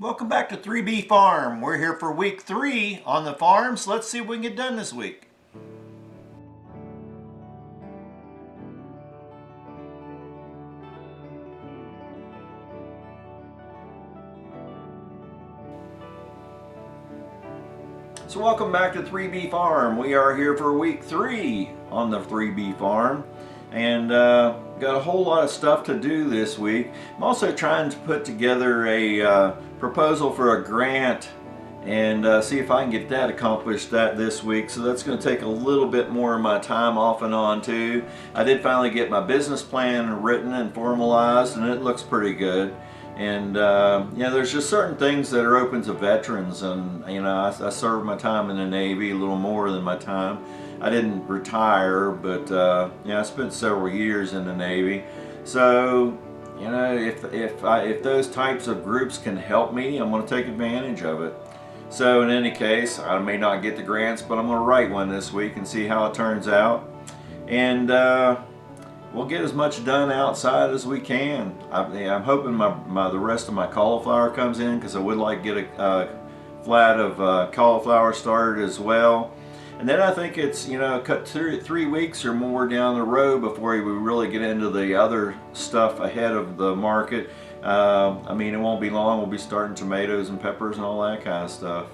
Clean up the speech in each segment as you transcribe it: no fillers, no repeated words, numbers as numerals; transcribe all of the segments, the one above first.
Welcome back to 3B Farm. We're here for week 3 on the farm, so let's see what we can get done this week. So welcome back to 3B Farm. We are here for week 3 on the 3B Farm, and got a whole lot of stuff to do this week. I'm also trying to put together a proposal for a grant and see if I can get that accomplished this week. So that's going to take a little bit more of my time off and on too. I did finally get my business plan written and formalized, and it looks pretty good. And there's just certain things that are open to veterans, and I served my time in the Navy, a little more than my time. I didn't retire, but I spent several years in the Navy. So if those types of groups can help me, I'm going to take advantage of it. So in any case, I may not get the grants, but I'm going to write one this week and see how it turns out. And we'll get as much done outside as we can. I'm hoping the rest of my cauliflower comes in, because I would like to get a flat of cauliflower started as well. And then I think it's cut 3 weeks or more down the road before we really get into the other stuff ahead of the market. It won't be long. We'll be starting tomatoes and peppers and all that kind of stuff.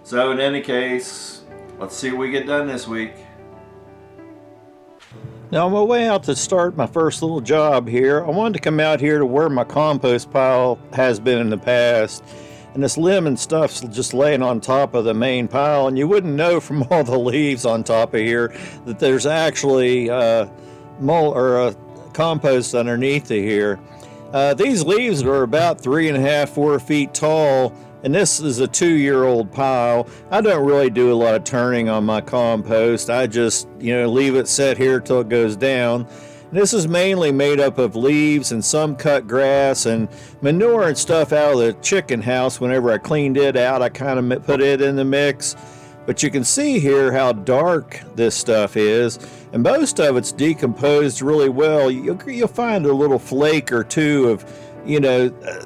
So in any case, let's see what we get done this week. Now, on my way out to start my first little job here, I wanted to come out here to where my compost pile has been in the past. And this lemon stuff's just laying on top of the main pile, and you wouldn't know from all the leaves on top of here that there's actually compost underneath of here. These leaves are about 3.5, 4 feet tall, and this is a 2-year-old pile. I don't really do a lot of turning on my compost. I just, leave it set here till it goes down. This is mainly made up of leaves and some cut grass and manure and stuff out of the chicken house. Whenever I cleaned it out, I kind of put it in the mix. But you can see here how dark this stuff is, and most of it's decomposed really well. You'll find a little flake or two of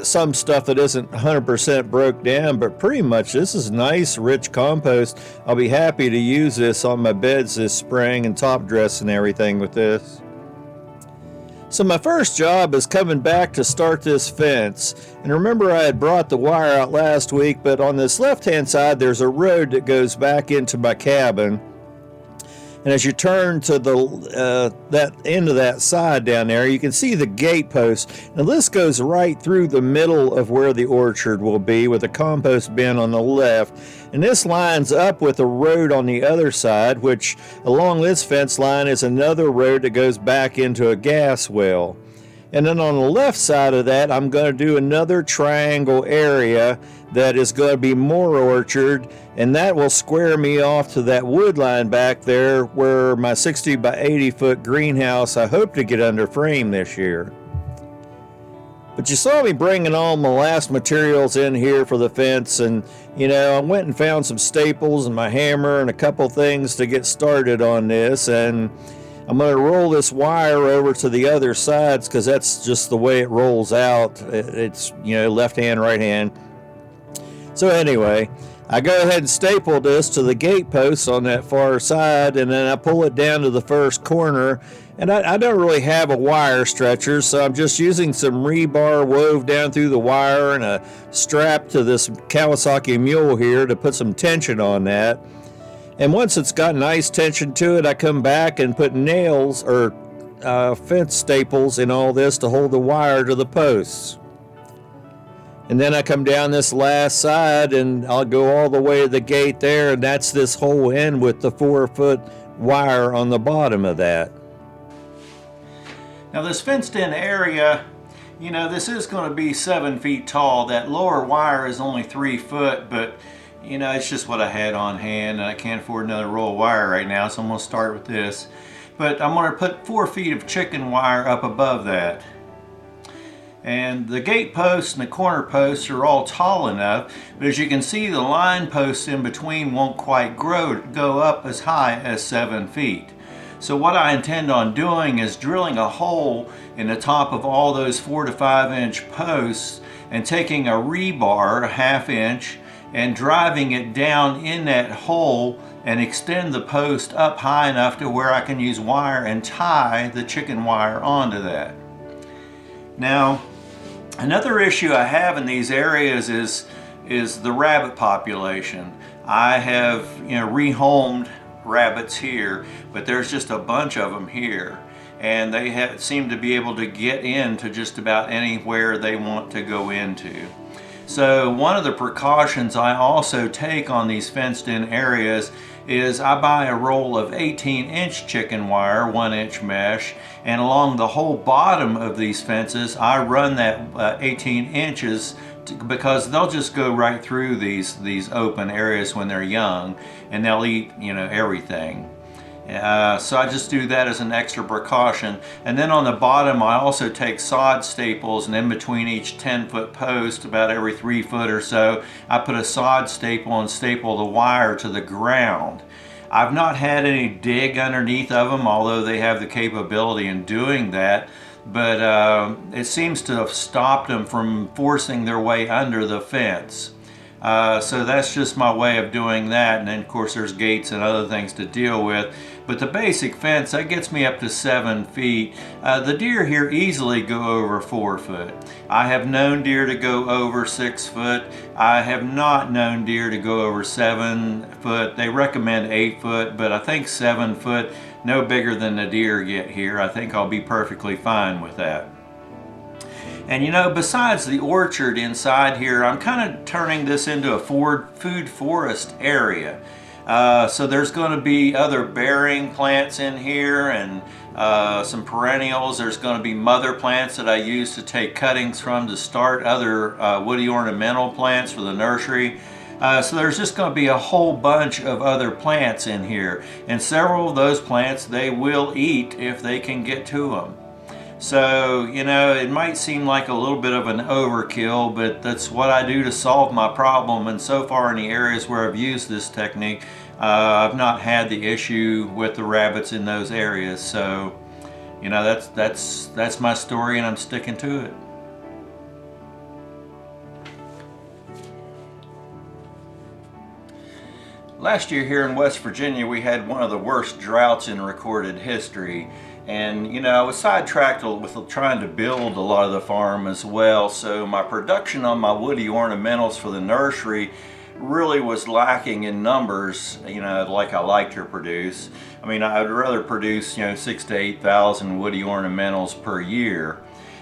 some stuff that isn't 100% broke down, but pretty much this is nice, rich compost. I'll be happy to use this on my beds this spring and top dress and everything with this. So my first job is coming back to start this fence. And remember, I had brought the wire out last week, but on this left-hand side, there's a road that goes back into my cabin. And as you turn to that end of that side down there, you can see the gate post. Now this goes right through the middle of where the orchard will be, with a compost bin on the left. And this lines up with a road on the other side, which along this fence line is another road that goes back into a gas well. And then on the left side of that, I'm going to do another triangle area that is going to be more orchard, and that will square me off to that wood line back there where my 60 by 80 foot greenhouse I hope to get under frame this year. But you saw me bringing all my last materials in here for the fence, and I went and found some staples and my hammer and a couple things to get started on this, and I'm going to roll this wire over to the other sides because that's just the way it rolls out. It's, left hand, right hand. So anyway, I go ahead and staple this to the gate posts on that far side, and then I pull it down to the first corner. And I don't really have a wire stretcher, so I'm just using some rebar wove down through the wire and a strap to this Kawasaki mule here to put some tension on that. And once it's got nice tension to it, I come back and put nails or fence staples in all this to hold the wire to the posts. And then I come down this last side and I'll go all the way to the gate there, and that's this whole end with the 4-foot wire on the bottom of that. Now this fenced in area, this is going to be 7 feet tall. That lower wire is only 3 foot, but it's just what I had on hand, and I can't afford another roll of wire right now, so I'm going to start with this. But I'm going to put 4 feet of chicken wire up above that. And the gate posts and the corner posts are all tall enough, but as you can see, the line posts in between won't quite go up as high as 7 feet. So what I intend on doing is drilling a hole in the top of all those 4 to 5 inch posts and taking a rebar, a 1/2 inch, and driving it down in that hole and extend the post up high enough to where I can use wire and tie the chicken wire onto that. Now, another issue I have in these areas is the rabbit population. I have, rehomed rabbits here, but there's just a bunch of them here, and they seem to be able to get into just about anywhere they want to go into. So one of the precautions I also take on these fenced in areas is I buy a roll of 18-inch chicken wire, 1-inch mesh, and along the whole bottom of these fences I run that 18 inches because they'll just go right through these open areas when they're young, and they'll eat everything. So I just do that as an extra precaution. And then on the bottom I also take sod staples, and in between each 10-foot post, about every 3 foot or so, I put a sod staple and staple the wire to the ground. I've not had any dig underneath of them, although they have the capability in doing that, but it seems to have stopped them from forcing their way under the fence. So that's just my way of doing that, and then of course there's gates and other things to deal with. But the basic fence, that gets me up to 7 feet. The deer here easily go over 4 foot. I have known deer to go over 6 foot. I have not known deer to go over 7 foot. They recommend 8 foot, but I think 7 foot, no bigger than the deer get here. I think I'll be perfectly fine with that. And besides the orchard inside here, I'm kind of turning this into a food forest area. So there's going to be other bearing plants in here, and some perennials. There's going to be mother plants that I use to take cuttings from to start other woody ornamental plants for the nursery. So there's just going to be a whole bunch of other plants in here, and several of those plants they will eat if they can get to them. So, it might seem like a little bit of an overkill, but that's what I do to solve my problem. And so far in the areas where I've used this technique, I've not had the issue with the rabbits in those areas. So, that's my story, and I'm sticking to it. Last year here in West Virginia, we had one of the worst droughts in recorded history. And I was sidetracked with trying to build a lot of the farm as well, so my production on my woody ornamentals for the nursery really was lacking in numbers, like I like to produce. I mean, I'd rather produce 6,000 to 8,000 woody ornamentals per year.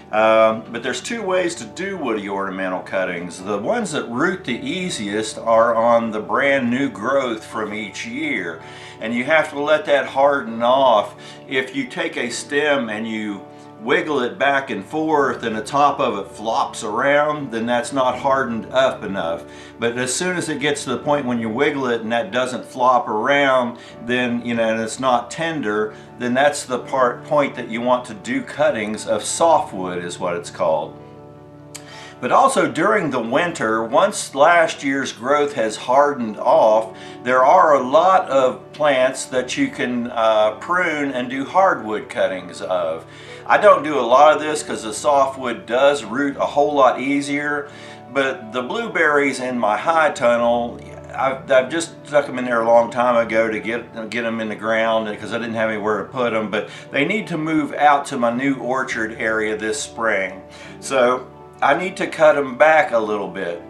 But there's two ways to do woody ornamental cuttings. The ones that root the easiest are on the brand new growth from each year, and you have to let that harden off. If you take a stem and you wiggle it back and forth and the top of it flops around, then that's not hardened up enough. But as soon as it gets to the point when you wiggle it and that doesn't flop around, then and it's not tender, then that's the point that you want to do cuttings of softwood, is what it's called. But also during the winter, once last year's growth has hardened off, there are a lot of plants that you can prune and do hardwood cuttings of. I don't do a lot of this because the softwood does root a whole lot easier, but the blueberries in my high tunnel, I've just stuck them in there a long time ago to get them in the ground because I didn't have anywhere to put them, but they need to move out to my new orchard area this spring. So I need to cut them back a little bit.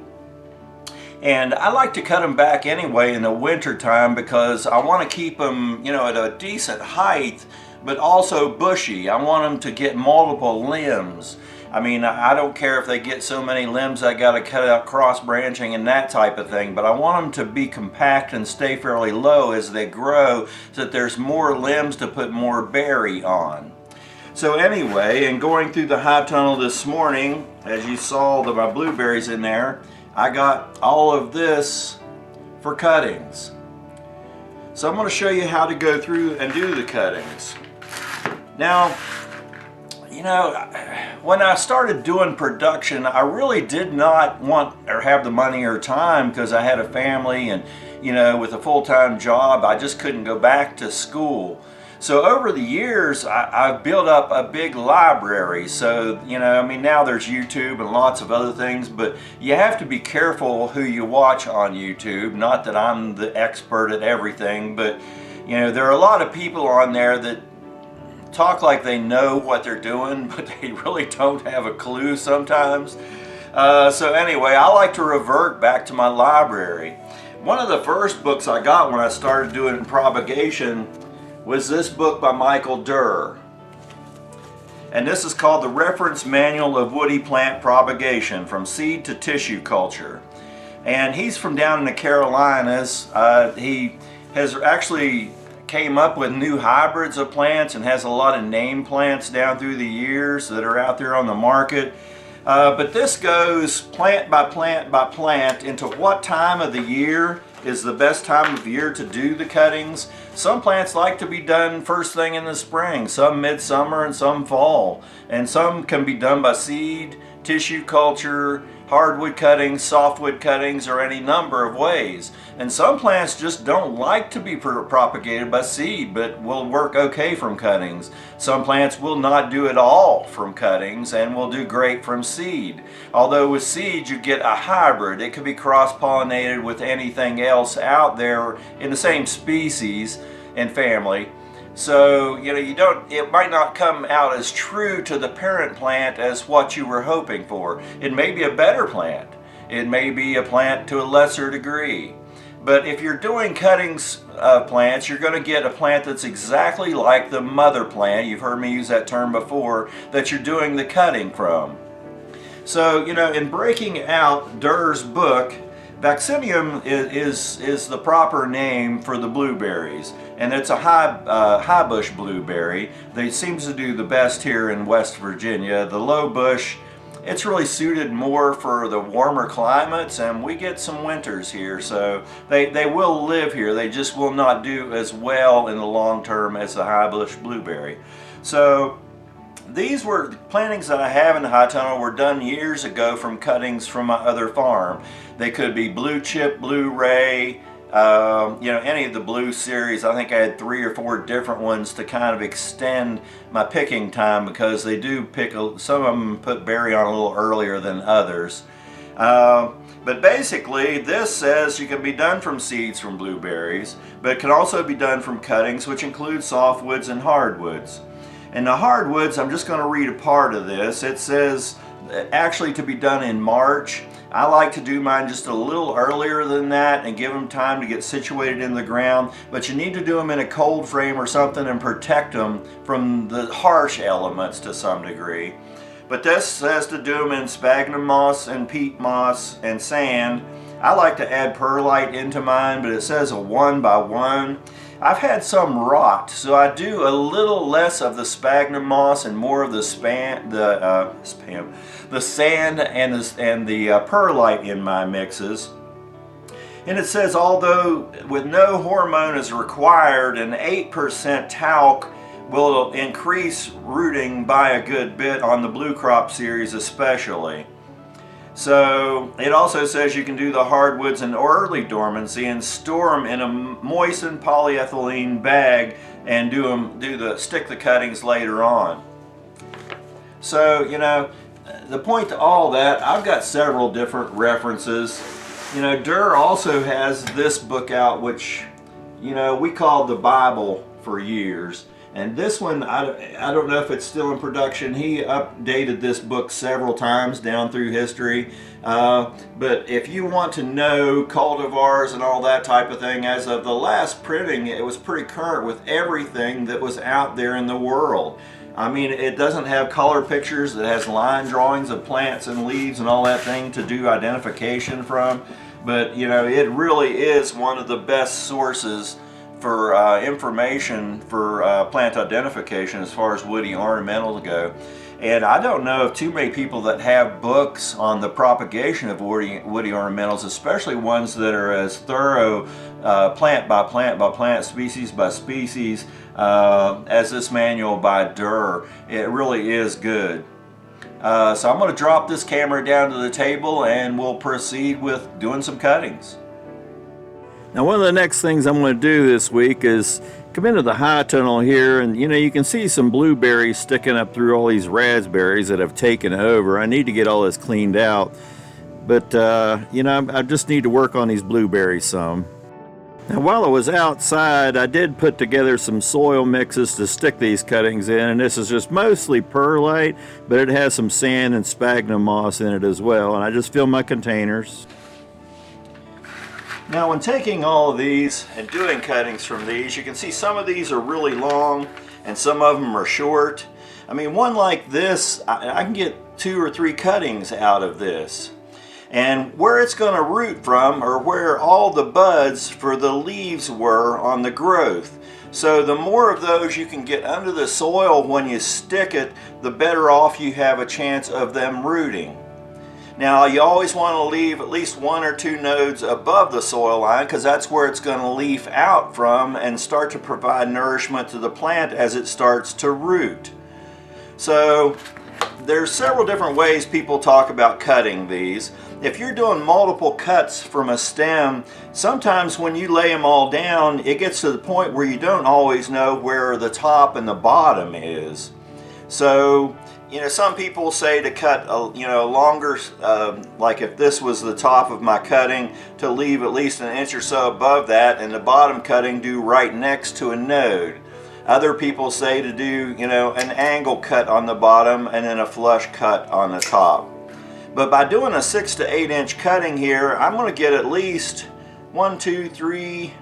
And I like to cut them back anyway in the winter time because I want to keep them, at a decent height, but also bushy. I want them to get multiple limbs. I mean, I don't care if they get so many limbs I got to cut out cross branching and that type of thing, but I want them to be compact and stay fairly low as they grow so that there's more limbs to put more berry on. So anyway, in going through the high tunnel this morning, as you saw my blueberries in there, I got all of this for cuttings. So I'm going to show you how to go through and do the cuttings. Now, when I started doing production, I really did not want or have the money or time because I had a family and, with a full-time job, I just couldn't go back to school. So over the years, I've built up a big library. So, now there's YouTube and lots of other things, but you have to be careful who you watch on YouTube. Not that I'm the expert at everything, but, there are a lot of people on there that talk like they know what they're doing, but they really don't have a clue sometimes. So anyway, I like to revert back to my library. One of the first books I got when I started doing propagation was this book by Michael Durr. And this is called The Reference Manual of Woody Plant Propagation from Seed to Tissue Culture. And he's from down in the Carolinas. He has actually came up with new hybrids of plants and has a lot of name plants down through the years that are out there on the market. But this goes plant by plant by plant into what time of the year is the best time of year to do the cuttings. Some plants like to be done first thing in the spring, some midsummer and some fall. And some can be done by seed, tissue culture, hardwood cuttings, softwood cuttings, or any number of ways. And some plants just don't like to be propagated by seed, but will work okay from cuttings. Some plants will not do it all from cuttings and will do great from seed. Although with seed you get a hybrid. It could be cross-pollinated with anything else out there in the same species and family. So, it might not come out as true to the parent plant as what you were hoping for. It may be a better plant. It may be a plant to a lesser degree. But if you're doing cuttings of plants, you're going to get a plant that's exactly like the mother plant, you've heard me use that term before, that you're doing the cutting from. So, in breaking out Durr's book, Vaccinium is the proper name for the blueberries, and it's a high bush blueberry. They seem to do the best here in West Virginia. The low bush, it's really suited more for the warmer climates, and we get some winters here, so they will live here. They just will not do as well in the long term as the high bush blueberry. So these were plantings that I have in the high tunnel were done years ago from cuttings from my other farm. They could be blue chip, blue ray, any of the blue series. I think I had 3 or 4 different ones to kind of extend my picking time, because they do pick, some of them put berry on a little earlier than others. But basically this says you can be done from seeds from blueberries, but it can also be done from cuttings, which include softwoods and hardwoods. And the hardwoods, I'm just going to read a part of this. It says actually to be done in March. I like to do mine just a little earlier than that and give them time to get situated in the ground, but you need to do them in a cold frame or something and protect them from the harsh elements to some degree. But this says to do them in sphagnum moss and peat moss and sand. I like to add perlite into mine, but it says a 1 by 1. I've had some rot, so I do a little less of the sphagnum moss and more of the sand and the perlite in my mixes. And it says, although with no hormone is required, an 8% talc will increase rooting by a good bit on the blue crop series especially. So it also says you can do the hardwoods in early dormancy and store them in a moistened polyethylene bag and stick the cuttings later on. So, the point to all that, I've got several different references. Durr also has this book out, which, we called the Bible for years. And this one, I don't know if it's still in production. He updated this book several times down through history. But if you want to know cultivars and all that type of thing, as of the last printing, it was pretty current with everything that was out there in the world. I mean, it doesn't have color pictures. It has line drawings of plants and leaves and all that thing to do identification from. But, it really is one of the best sources for information for plant identification as far as woody ornamentals go. And I don't know of too many people that have books on the propagation of woody ornamentals, especially ones that are as thorough plant by plant by plant, species by species, as this manual by Durr. It really is good. So I'm going to drop this camera down to the table and we'll proceed with doing some cuttings. Now, one of the next things I'm going to do this week is Come into the high tunnel here, and you can see some blueberries sticking up through all these raspberries that have taken over. I need to get all this cleaned out, but I just need to work on these blueberries some. Now, while I was outside, I did put together some soil mixes to stick these cuttings in, and this is just mostly perlite, but it has some sand and sphagnum moss in it as well, and I just filled my containers. Now, when taking all of these and doing cuttings from these, you can see some of these are really long and some of them are short. I mean, one like this, I can get 2 or 3 cuttings out of this. And where it's going to root from are where all the buds for the leaves were on the growth. So the more of those you can get under the soil when you stick it, the better off you have a chance of them rooting. Now, you always want to leave at least 1 or 2 nodes above the soil line, because that's where it's going to leaf out from and start to provide nourishment to the plant as it starts to root. So there's several different ways people talk about cutting these. If you're doing multiple cuts from a stem, sometimes when you lay them all down, it gets to the point where you don't always know where the top and the bottom is. So some people say to cut longer, like if this was the top of my cutting, to leave at least an inch or so above that, and the bottom cutting do right next to a node. Other people say to do an angle cut on the bottom and then a flush cut on the top. But by doing a 6 to 8 inch cutting here, I'm going to get at least 1, 2, 3,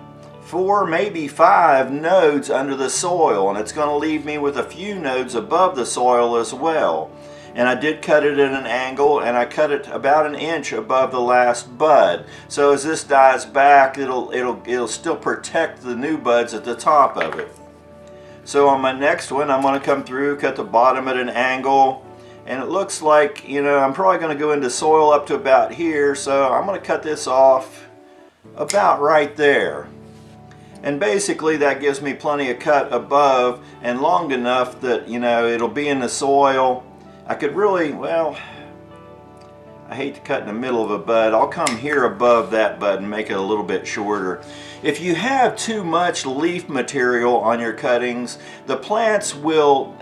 4, maybe 5 nodes under the soil, and it's going to leave me with a few nodes above the soil as well. And I did cut it at an angle, and I cut it about an inch above the last bud. So as this dies back, it'll still protect the new buds at the top of it. So on my next one, I'm going to come through, cut the bottom at an angle, and it looks like I'm probably going to go into soil up to about here. So I'm going to cut this off about right there. And basically that gives me plenty of cut above and long enough that it'll be in the soil. I could really, I hate to cut in the middle of a bud. I'll come here above that bud and make it a little bit shorter. If you have too much leaf material on your cuttings, the plants will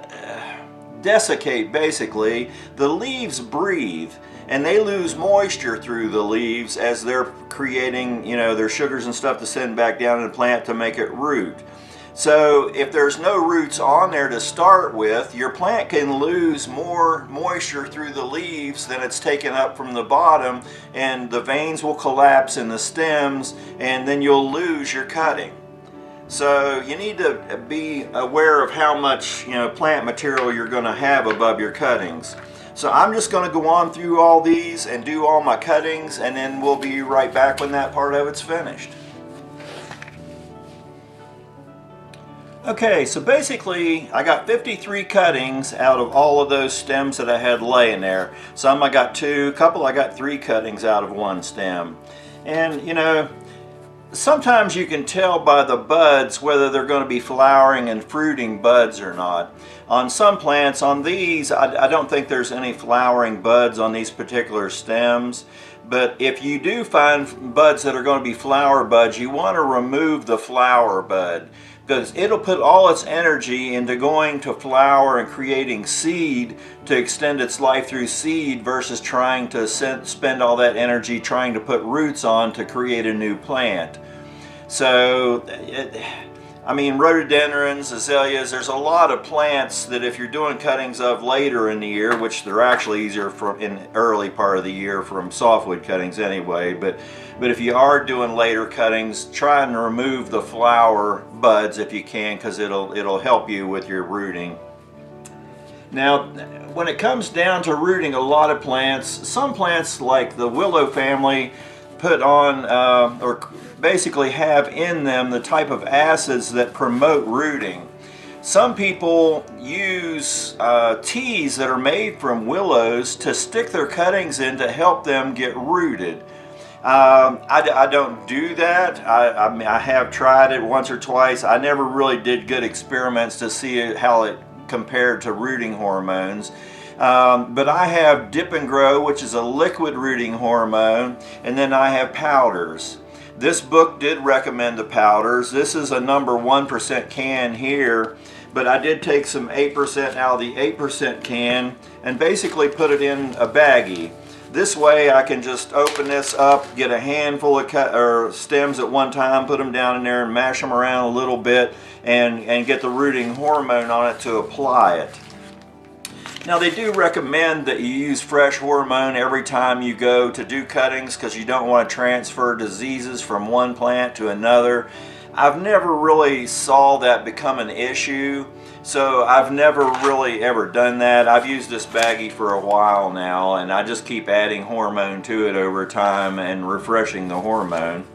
desiccate basically. The leaves breathe, and they lose moisture through the leaves as they're creating their sugars and stuff to send back down in the plant to make it root. So if there's no roots on there to start with, your plant can lose more moisture through the leaves than it's taken up from the bottom, and the veins will collapse in the stems, and then you'll lose your cutting. So you need to be aware of how much plant material you're going to have above your cuttings. So I'm just going to go on through all these and do all my cuttings, and then we'll be right back when that part of it's finished. Okay, so basically I got 53 cuttings out of all of those stems that I had laying there. Some I got 2, a couple I got 3 cuttings out of one stem. And sometimes you can tell by the buds whether they're going to be flowering and fruiting buds or not. On some plants, on these, I don't think there's any flowering buds on these particular stems. But if you do find buds that are going to be flower buds, you want to remove the flower bud, because it'll put all its energy into going to flower and creating seed to extend its life through seed, versus trying to spend all that energy trying to put roots on to create a new plant. So rhododendrons, azaleas, there's a lot of plants that if you're doing cuttings of later in the year, which they're actually easier in the early part of the year from softwood cuttings anyway, but if you are doing later cuttings, try and remove the flower buds if you can, because it'll help you with your rooting. Now, when it comes down to rooting a lot of plants, some plants like the willow family put on or basically have in them the type of acids that promote rooting. Some people use teas that are made from willows to stick their cuttings in to help them get rooted. I don't do that. I have tried it once or twice. I never really did good experiments to see how it compared to rooting hormones. But I have Dip and Grow, which is a liquid rooting hormone, and then I have powders. This book did recommend the powders. This is a number 1% can here, but I did take some 8% out of the 8% can and basically put it in a baggie. This way I can just open this up, get a handful of stems at one time, put them down in there and mash them around a little bit and get the rooting hormone on it to apply it. Now they do recommend that you use fresh hormone every time you go to do cuttings because you don't want to transfer diseases from one plant to another. I've never really saw that become an issue, so I've never really ever done that. I've used this baggie for a while now, and I just keep adding hormone to it over time and refreshing the hormone.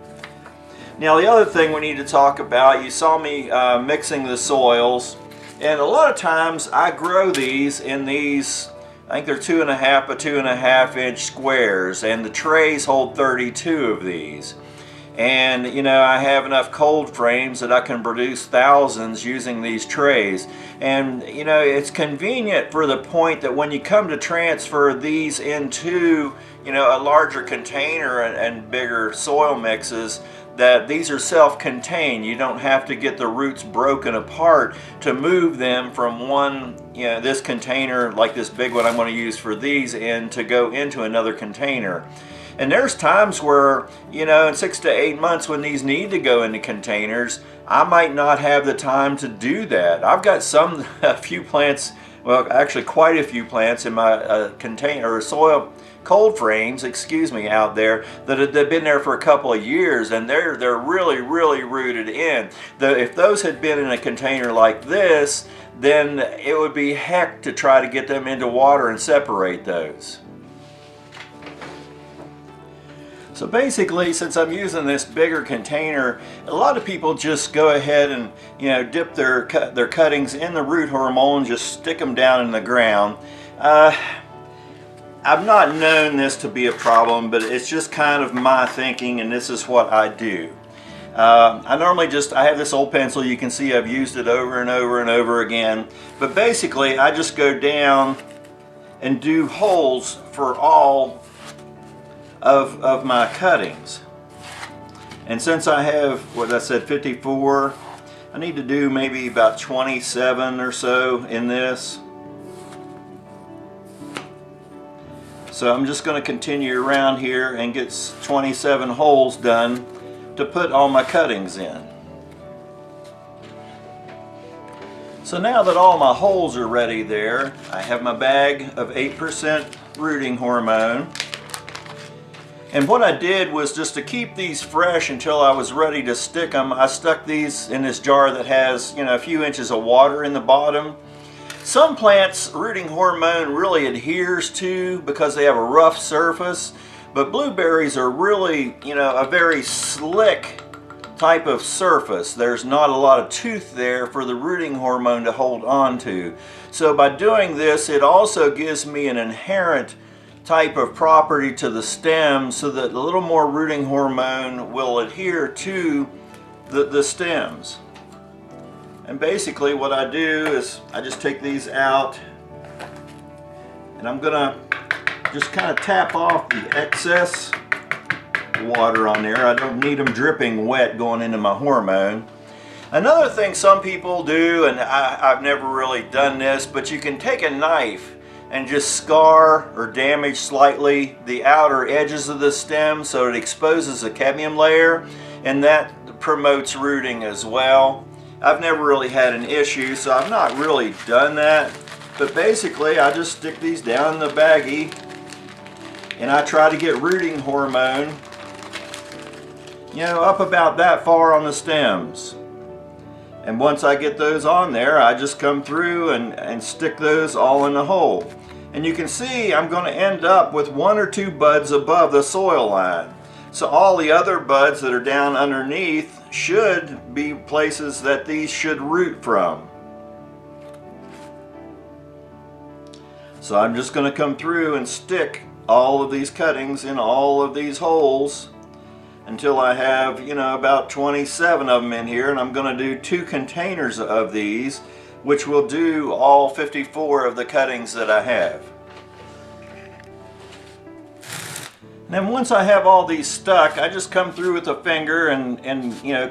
Now the other thing we need to talk about, you saw me mixing the soils, and a lot of times I grow these in these, I think they're 2.5 by 2.5 inch squares, and the trays hold 32 of these. And you know, I have enough cold frames that I can produce thousands using these trays. And you know, it's convenient for the point that when you come to transfer these into, you know, a larger container and bigger soil mixes, that these are self-contained. You don't have to get the roots broken apart to move them from one, you know, this container like this big one I'm going to use for these to go into another container. And there's times where, you know, in 6 to 8 months when these need to go into containers, I might not have the time to do that. I've got a few plants, well, actually quite a few plants in my container or soil cold frames, out there that have been there for a couple of years, and they're really rooted in. If those had been in a container like this, then it would be heck to try to get them into water and separate those. So basically, since I'm using this bigger container, a lot of people just go ahead and, you know, dip their cuttings in the root hormone, just stick them down in the ground. I've not known this to be a problem, but it's just kind of my thinking, and this is what I do. I normally I have this old pencil, you can see I've used it over and over and over again, but basically I just go down and do holes for all of my cuttings. And since I have, what I said, 54, I need to do maybe about 27 or so in this. So I'm just going to continue around here and get 27 holes done to put all my cuttings in. So now that all my holes are ready there, I have my bag of 8% rooting hormone. And what I did was, just to keep these fresh until I was ready to stick them, I stuck these in this jar that has, you know, a few inches of water in the bottom. Some plants rooting hormone really adheres to because they have a rough surface, but blueberries are really, you know, a very slick type of surface. There's not a lot of tooth there for the rooting hormone to hold on to. So by doing this, it also gives me an inherent type of property to the stem so that a little more rooting hormone will adhere to the stems. And basically what I do is I just take these out, and I'm gonna just kind of tap off the excess water on there. I don't need them dripping wet going into my hormone. Another thing some people do, and I've never really done this, but you can take a knife and just scar or damage slightly the outer edges of the stem so it exposes the cadmium layer, and that promotes rooting as well. I've never really had an issue, so I've not really done that, but basically I just stick these down in the baggie and I try to get rooting hormone, you know, up about that far on the stems. And once I get those on there, I just come through and stick those all in the hole. And you can see I'm going to end up with 1 or 2 buds above the soil line. So all the other buds that are down underneath should be places that these should root from. So I'm just going to come through and stick all of these cuttings in all of these holes until I have, you know, about 27 of them in here, and I'm going to do 2 containers of these, which will do all 54 of the cuttings that I have. then once I have all these stuck, I just come through with a finger and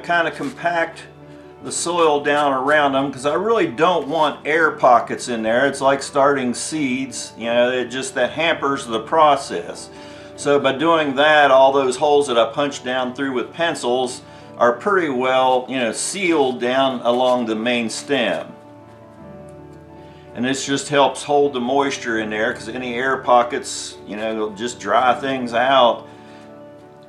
kind of compact the soil down around them, because I really don't want air pockets in there. It's like starting seeds, that hampers the process. So by doing that, all those holes that I punched down through with pencils are pretty well, sealed down along the main stem. And this just helps hold the moisture in there, because any air pockets, will just dry things out.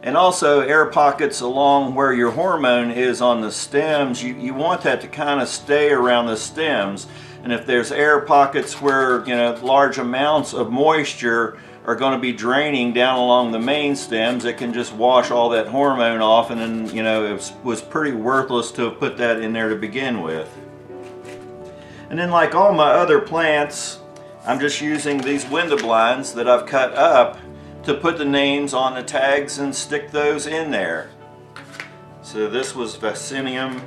And also air pockets along where your hormone is on the stems, you want that to kind of stay around the stems. And if there's air pockets where, large amounts of moisture are going to be draining down along the main stems, it can just wash all that hormone off, and then, it was pretty worthless to have put that in there to begin with. And then, like all my other plants, I'm just using these window blinds that I've cut up to put the names on the tags and stick those in there. So this was Vaccinium.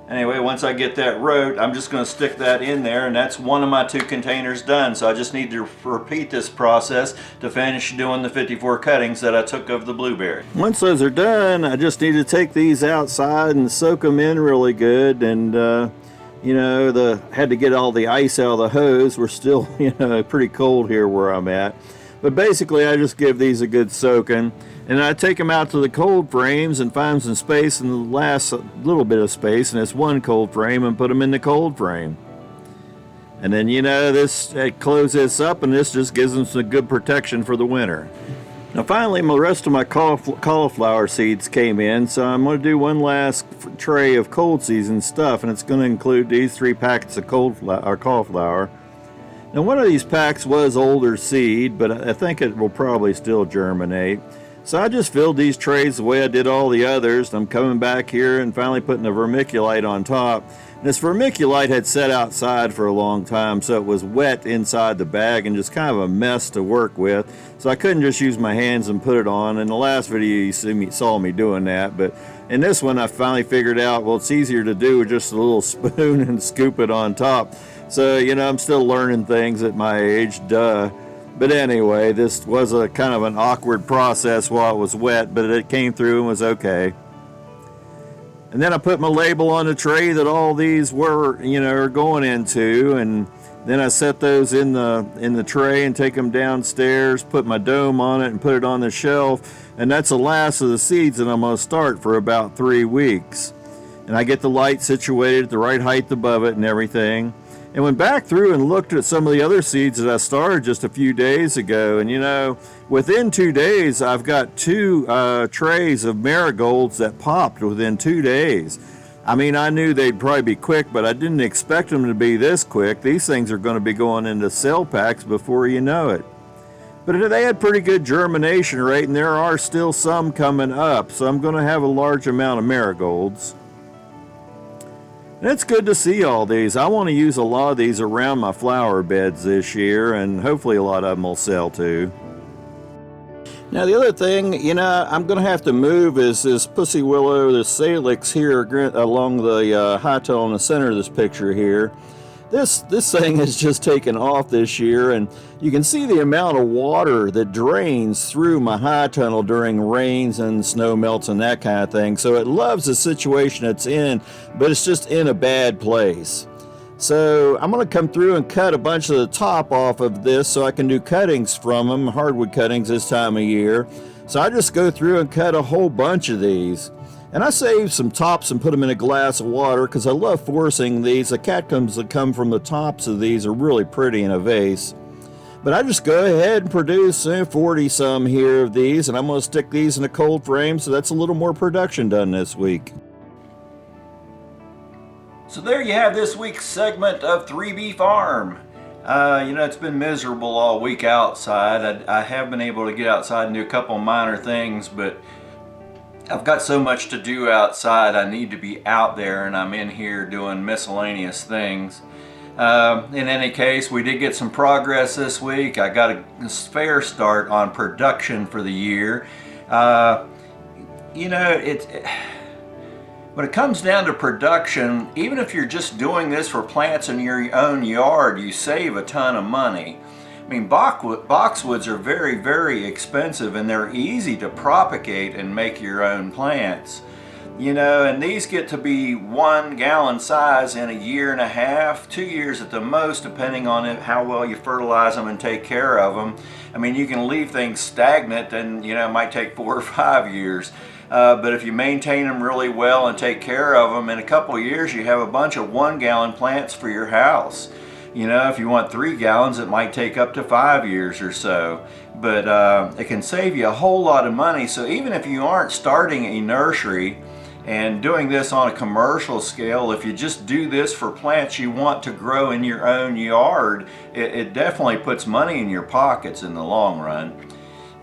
Anyway, once I get that wrote, I'm just going to stick that in there, and that's one of my 2 containers done. So I just need to repeat this process to finish doing the 54 cuttings that I took of the blueberry. Once those are done, I just need to take these outside and soak them in really good. And had to get all the ice out of the hose. We're still, pretty cold here where I'm at. But basically, I just give these a good soaking. And I take them out to the cold frames and find some space in the last little bit of space in this one cold frame and put them in the cold frame. And then, close this up, and this just gives them some good protection for the winter. Now finally, the rest of my cauliflower seeds came in, so I'm going to do one last tray of cold season stuff, and it's going to include these 3 packets of cauliflower. Now one of these packs was older seed, but I think it will probably still germinate. So I just filled these trays the way I did all the others. I'm coming back here and finally putting the vermiculite on top. And this vermiculite had sat outside for a long time, so it was wet inside the bag and just kind of a mess to work with. So I couldn't just use my hands and put it on. In the last video you saw me doing that, but in this one I finally figured out, well, it's easier to do with just a little spoon and scoop it on top. So, I'm still learning things at my age, duh. But anyway, this was a kind of an awkward process while it was wet, but it came through and was okay. And then I put my label on the tray that all these were, are going into, and then I set those in the tray and take them downstairs, put my dome on it and put it on the shelf, and that's the last of the seeds that I'm going to start for about 3 weeks. And I get the light situated at the right height above it and everything. And went back through and looked at some of the other seeds that I started just a few days ago. And within 2 days, I've got 2 trays of marigolds that popped within 2 days. I mean, I knew they'd probably be quick, but I didn't expect them to be this quick. These things are going to be going into cell packs before you know it. But they had pretty good germination rate, and there are still some coming up. So I'm going to have a large amount of marigolds. And it's good to see all these. I want to use a lot of these around my flower beds this year, and hopefully a lot of them will sell too. Now the other thing, I'm going to have to move is this pussy willow, this salix here along the high tunnel in the center of this picture here. This thing has just taken off this year, and you can see the amount of water that drains through my high tunnel during rains and snow melts and that kind of thing. So it loves the situation it's in, but it's just in a bad place. So I'm going to come through and cut a bunch of the top off of this so I can do cuttings from them, hardwood cuttings this time of year. So I just go through and cut a whole bunch of these. And I save some tops and put them in a glass of water because I love forcing these. The catkins that come from the tops of these are really pretty in a vase. But I just go ahead and produce 40 some here of these, and I'm going to stick these in a cold frame, so that's a little more production done this week. So there you have this week's segment of 3B Farm. It's been miserable all week outside. I have been able to get outside and do a couple minor things, but I've got so much to do outside. I need to be out there, and I'm in here doing miscellaneous things. In any case, we did get some progress this week. I got a fair start on production for the year. When it comes down to production, even if you're just doing this for plants in your own yard, you save a ton of money. I mean, boxwoods are very, very expensive, and they're easy to propagate and make your own plants. You know, and these get to be 1 gallon size in a year and a half, 2 years at the most, depending on how well you fertilize them and take care of them. I mean, you can leave things stagnant and, you know, it might take 4 or 5 years. But if you maintain them really well and take care of them, in a couple of years you have a bunch of 1 gallon plants for your house. You know, if you want 3 gallons, it might take up to 5 years or so. But it can save you a whole lot of money. So even if you aren't starting a nursery and doing this on a commercial scale, if you just do this for plants you want to grow in your own yard, it definitely puts money in your pockets in the long run.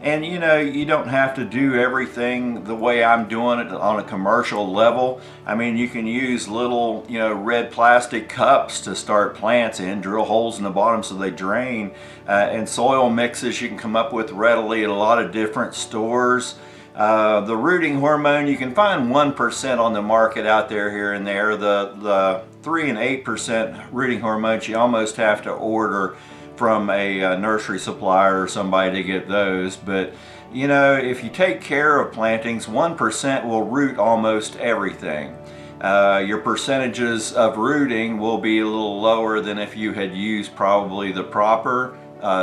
And you know, you don't have to do everything the way I'm doing it on a commercial level. I mean, you can use little, you know, red plastic cups to start plants in, drill holes in the bottom so they drain, and soil mixes you can come up with readily at a lot of different stores. The rooting hormone, you can find 1% on the market out there here and there. The 3 and 8% rooting hormones you almost have to order from a nursery supplier or somebody to get those. But you know, if you take care of plantings, 1% will root almost everything. Your percentages of rooting will be a little lower than if you had used probably the proper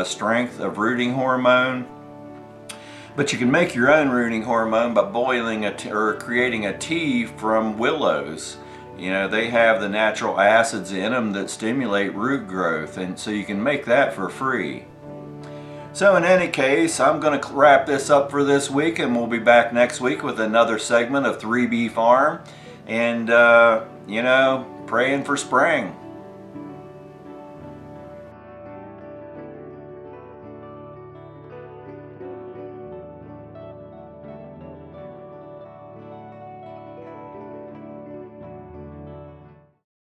strength of rooting hormone. But you can make your own rooting hormone by boiling or creating a tea from willows. You know, they have the natural acids in them that stimulate root growth, and so you can make that for free. So in any case, I'm going to wrap this up for this week, and we'll be back next week with another segment of 3B Farm. And, you know, praying for spring.